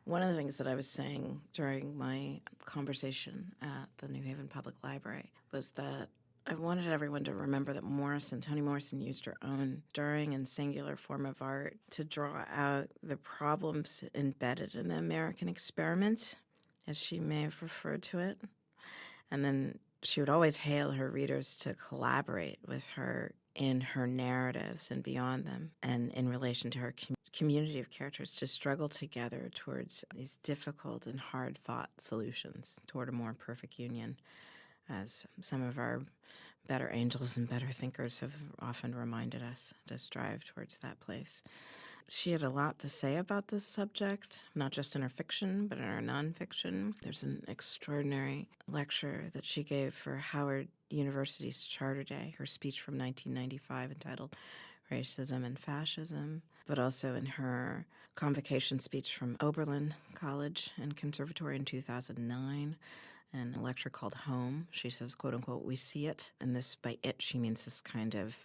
One of the things that I was saying during my conversation at the New Haven Public Library was that I wanted everyone to remember that Toni Morrison, used her own stirring and singular form of art to draw out the problems embedded in the American experiment, as she may have referred to it. And then she would always hail her readers to collaborate with her in her narratives and beyond them, and in relation to her community of characters, to struggle together towards these difficult and hard-fought solutions toward a more perfect union, as some of our better angels and better thinkers have often reminded us to strive towards that place. She had a lot to say about this subject, not just in her fiction, but in her nonfiction. There's an extraordinary lecture that she gave for Howard University's Charter Day, her speech from 1995 entitled Racism and Fascism, but also in her convocation speech from Oberlin College and Conservatory in 2009, and a lecture called Home. She says, quote unquote, "We see it," and this, by it, she means this kind of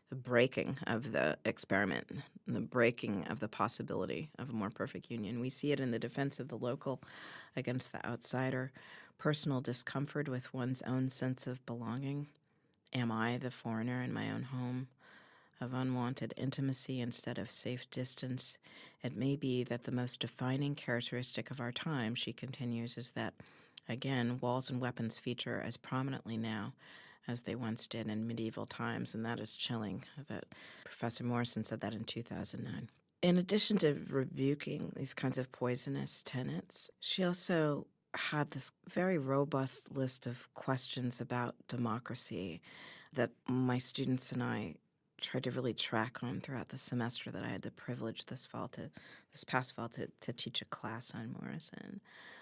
the breaking of the experiment, the breaking of the possibility of a more perfect union. We see it in the defense of the local against the outsider, personal discomfort with one's own sense of belonging. Am I the foreigner in my own home? Of unwanted intimacy instead of safe distance. It may be that the most defining characteristic of our time, she continues, is that, again, walls and weapons feature as prominently now as they once did in medieval times, and that is chilling that Professor Morrison said that in 2009. In addition to rebuking these kinds of poisonous tenets, she also had this very robust list of questions about democracy that my students and I tried to really track on throughout the semester that I had the privilege this past fall to teach a class on Morrison.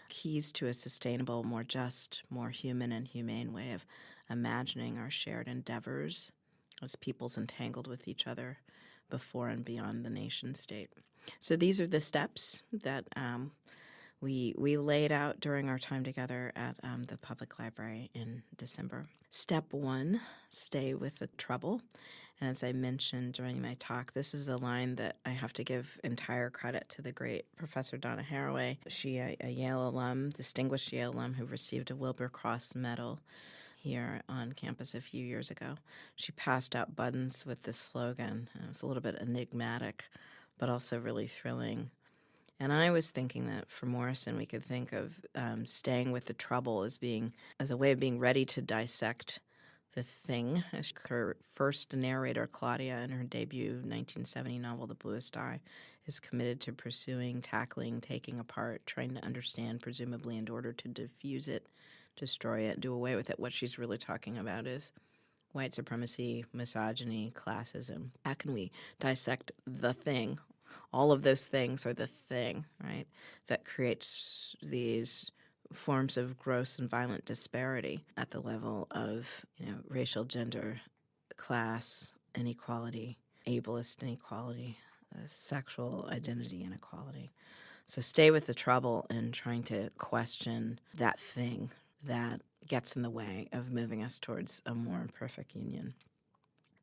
Keys to a sustainable, more just, more human and humane way of imagining our shared endeavors as peoples entangled with each other before and beyond the nation state. So these are the steps that we laid out during our time together at the public library in December. Step 1, stay with the trouble. And as I mentioned during my talk, this is a line that I have to give entire credit to the great Professor Donna Haraway. She, a Yale alum, distinguished Yale alum who received a Wilbur Cross Medal here on campus a few years ago. She passed out buttons with this slogan. It was a little bit enigmatic, but also really thrilling. And I was thinking that for Morrison, we could think of staying with the trouble as a way of being ready to dissect the thing. Her first narrator, Claudia, in her debut 1970 novel, The Bluest Eye, is committed to pursuing, tackling, taking apart, trying to understand, presumably in order to diffuse it, destroy it, do away with it. What she's really talking about is white supremacy, misogyny, classism. How can we dissect the thing? All of those things are the thing, right, that creates these forms of gross and violent disparity at the level of, racial, gender, class inequality, ableist inequality, sexual identity inequality. So stay with the trouble in trying to question that thing that gets in the way of moving us towards a more perfect union.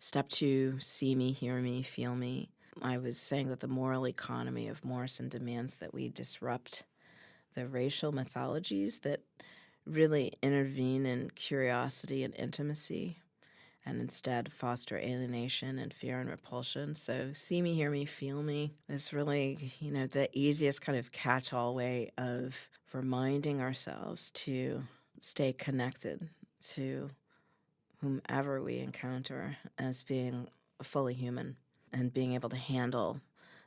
Step 2, see me, hear me, feel me. I was saying that the moral economy of Morrison demands that we disrupt the racial mythologies that really intervene in curiosity and intimacy, and instead foster alienation and fear and repulsion. So see me, hear me, feel me is really, the easiest kind of catch-all way of reminding ourselves to stay connected to whomever we encounter as being fully human and being able to handle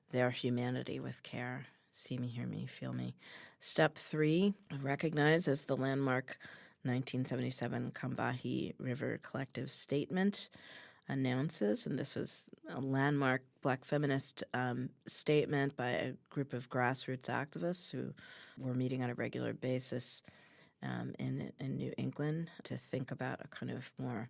their humanity with care. See me, hear me, feel me. Step 3, recognize as the landmark 1977 Combahee River Collective Statement announces, and this was a landmark Black feminist statement by a group of grassroots activists who were meeting on a regular basis in New England to think about a kind of more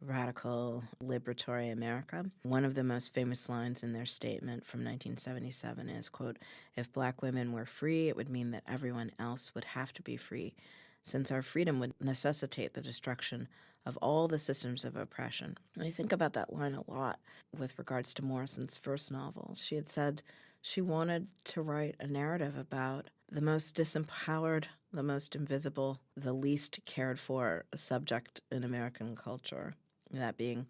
radical, liberatory America. One of the most famous lines in their statement from 1977 is, quote, "If Black women were free, it would mean that everyone else would have to be free, since our freedom would necessitate the destruction of all the systems of oppression." And I think about that line a lot with regards to Morrison's first novel. She had said She wanted to write a narrative about the most disempowered, the most invisible, the least cared for subject in American culture, that being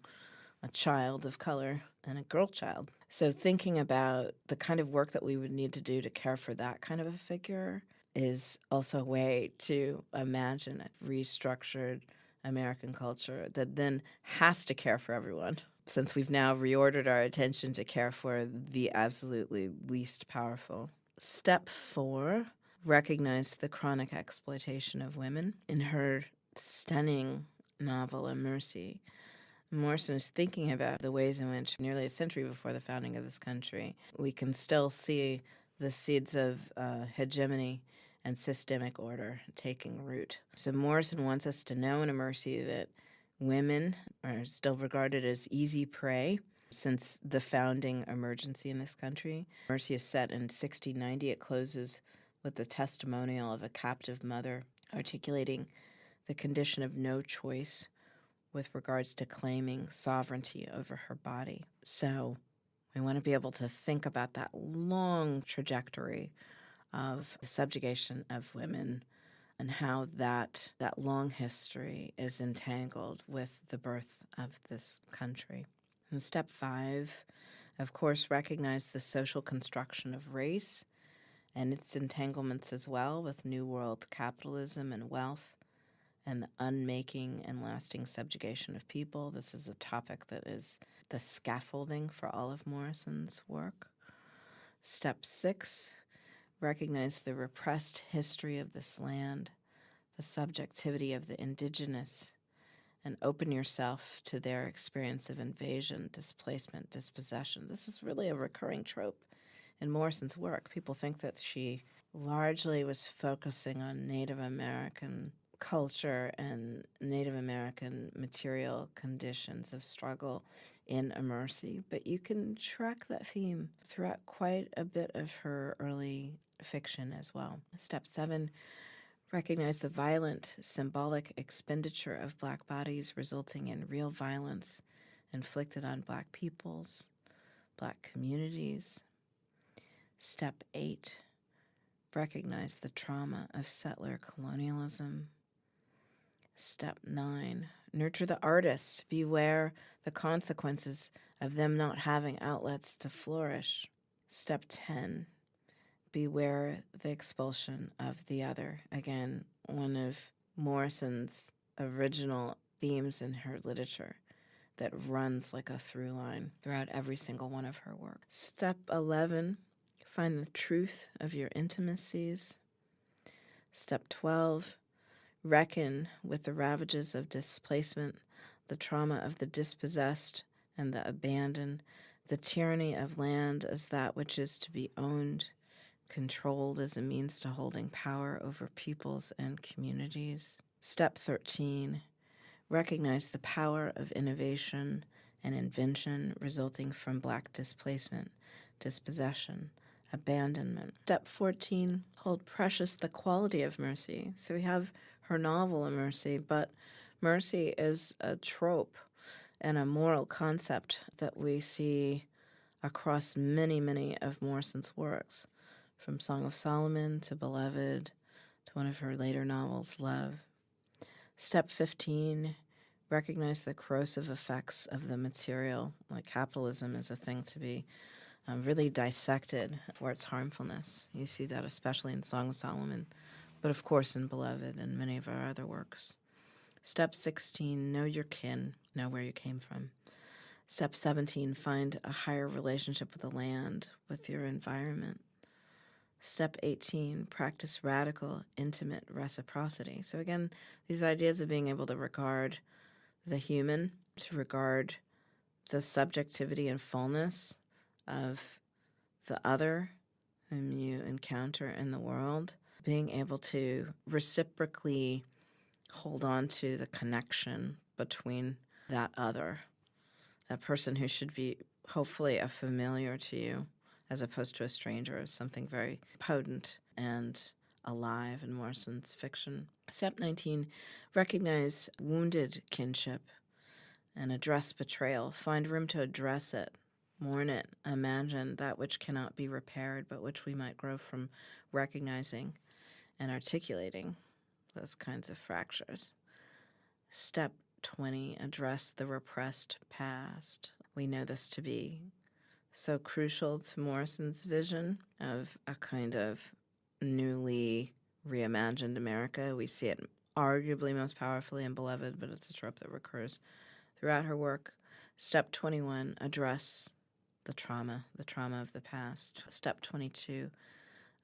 a child of color and a girl child. So thinking about the kind of work that we would need to do to care for that kind of a figure is also a way to imagine a restructured American culture that then has to care for everyone, since we've now reordered our attention to care for the absolutely least powerful. Step 4, recognize the chronic exploitation of women. In her stunning novel, A Mercy, Morrison is thinking about the ways in which, nearly a century before the founding of this country, we can still see the seeds of hegemony and systemic order taking root. So Morrison wants us to know in A Mercy that women are still regarded as easy prey since the founding emergency in this country. Mercy is set in 1690. It closes with the testimonial of a captive mother articulating the condition of no choice with regards to claiming sovereignty over her body. So we want to be able to think about that long trajectory of the subjugation of women and how that long history is entangled with the birth of this country. And step 5, of course, recognize the social construction of race and its entanglements as well with New World capitalism and wealth, and the unmaking and lasting subjugation of people. This is a topic that is the scaffolding for all of Morrison's work. Step 6, recognize the repressed history of this land, the subjectivity of the indigenous, and open yourself to their experience of invasion, displacement, dispossession. This is really a recurring trope in Morrison's work. People think that she largely was focusing on Native American culture and Native American material conditions of struggle in A Mercy, but you can track that theme throughout quite a bit of her early fiction as well. Step 7, recognize the violent symbolic expenditure of Black bodies resulting in real violence inflicted on Black peoples, Black communities. Step 8, recognize the trauma of settler colonialism. Step 9, nurture the artist. Beware the consequences of them not having outlets to flourish. Step 10, beware the expulsion of the other. Again, one of Morrison's original themes in her literature that runs like a through line throughout every single one of her work. Step 11, find the truth of your intimacies. Step 12, reckon with the ravages of displacement, the trauma of the dispossessed and the abandoned, the tyranny of land as that which is to be owned, controlled as a means to holding power over peoples and communities. Step 13, recognize the power of innovation and invention resulting from Black displacement, dispossession, abandonment. Step 14, hold precious the quality of mercy. So we have her novel, A Mercy, but mercy is a trope and a moral concept that we see across many, many of Morrison's works, from Song of Solomon to Beloved to one of her later novels, Love. Step 15, recognize the corrosive effects of the material. Like capitalism is a thing to be really dissected for its harmfulness. You see that especially in Song of Solomon, but of course in Beloved and many of our other works. Step 16, know your kin, know where you came from. Step 17, find a higher relationship with the land, with your environment. Step 18, practice radical, intimate reciprocity. So again, these ideas of being able to regard the human, to regard the subjectivity and fullness of the other whom you encounter in the world, being able to reciprocally hold on to the connection between that other, that person who should be hopefully a familiar to you as opposed to a stranger, is something very potent and alive in Morrison's fiction. Step 19, recognize wounded kinship and address betrayal. Find room to address it mourn it, imagine that which cannot be repaired, but which we might grow from recognizing and articulating those kinds of fractures. Step 20, address the repressed past. We know this to be so crucial to Morrison's vision of a kind of newly reimagined America. We see it arguably most powerfully in Beloved, but it's a trope that recurs throughout her work. Step 21, address the trauma of the past. Step 22,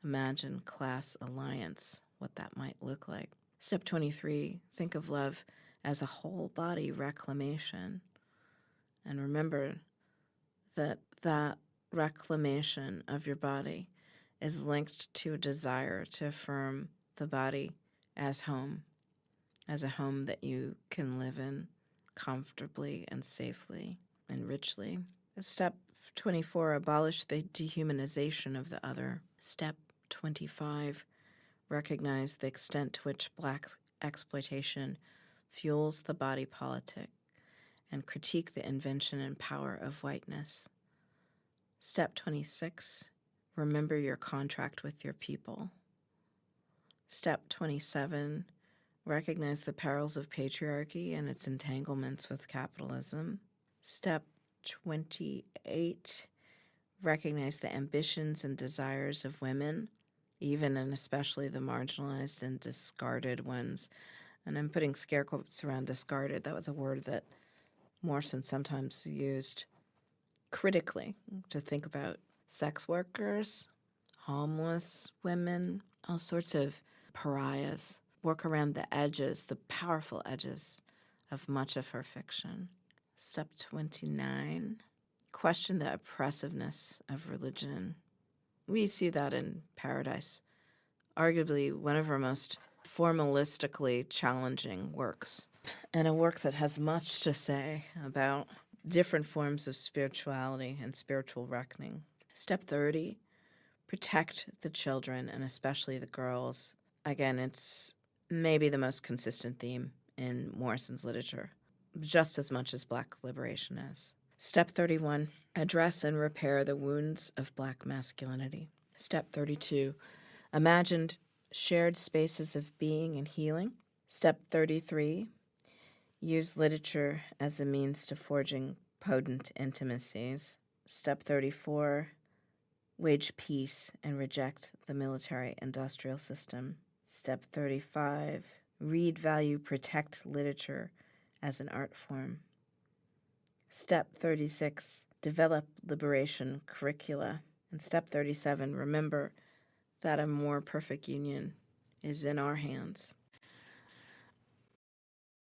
imagine class alliance, what that might look like. Step 23, think of love as a whole body reclamation. And remember that that reclamation of your body is linked to a desire to affirm the body as home, as a home that you can live in comfortably and safely and richly. Step 24, abolish the dehumanization of the other. Step 25, recognize the extent to which Black exploitation fuels the body politic and critique the invention and power of whiteness. Step 26, remember your contract with your people. Step 27, recognize the perils of patriarchy and its entanglements with capitalism. Step 28, recognize the ambitions and desires of women, even and especially the marginalized and discarded ones. And I'm putting scare quotes around discarded. That was a word that Morrison sometimes used critically to think about sex workers, homeless women, all sorts of pariahs, work around the edges, the powerful edges of much of her fiction. Step 29, question the oppressiveness of religion. We see that in Paradise, arguably one of her most formalistically challenging works, and a work that has much to say about different forms of spirituality and spiritual reckoning. Step 30, protect the children and especially the girls. Again, it's maybe the most consistent theme in Morrison's literature, just as much as Black liberation is. Step 31, address and repair the wounds of Black masculinity. Step 32, imagine shared spaces of being and healing. Step 33, use literature as a means to forging potent intimacies. Step 34, wage peace and reject the military-industrial system. Step 35, read, value, protect literature as an art form. Step 36, develop liberation curricula. And step 37, remember that a more perfect union is in our hands.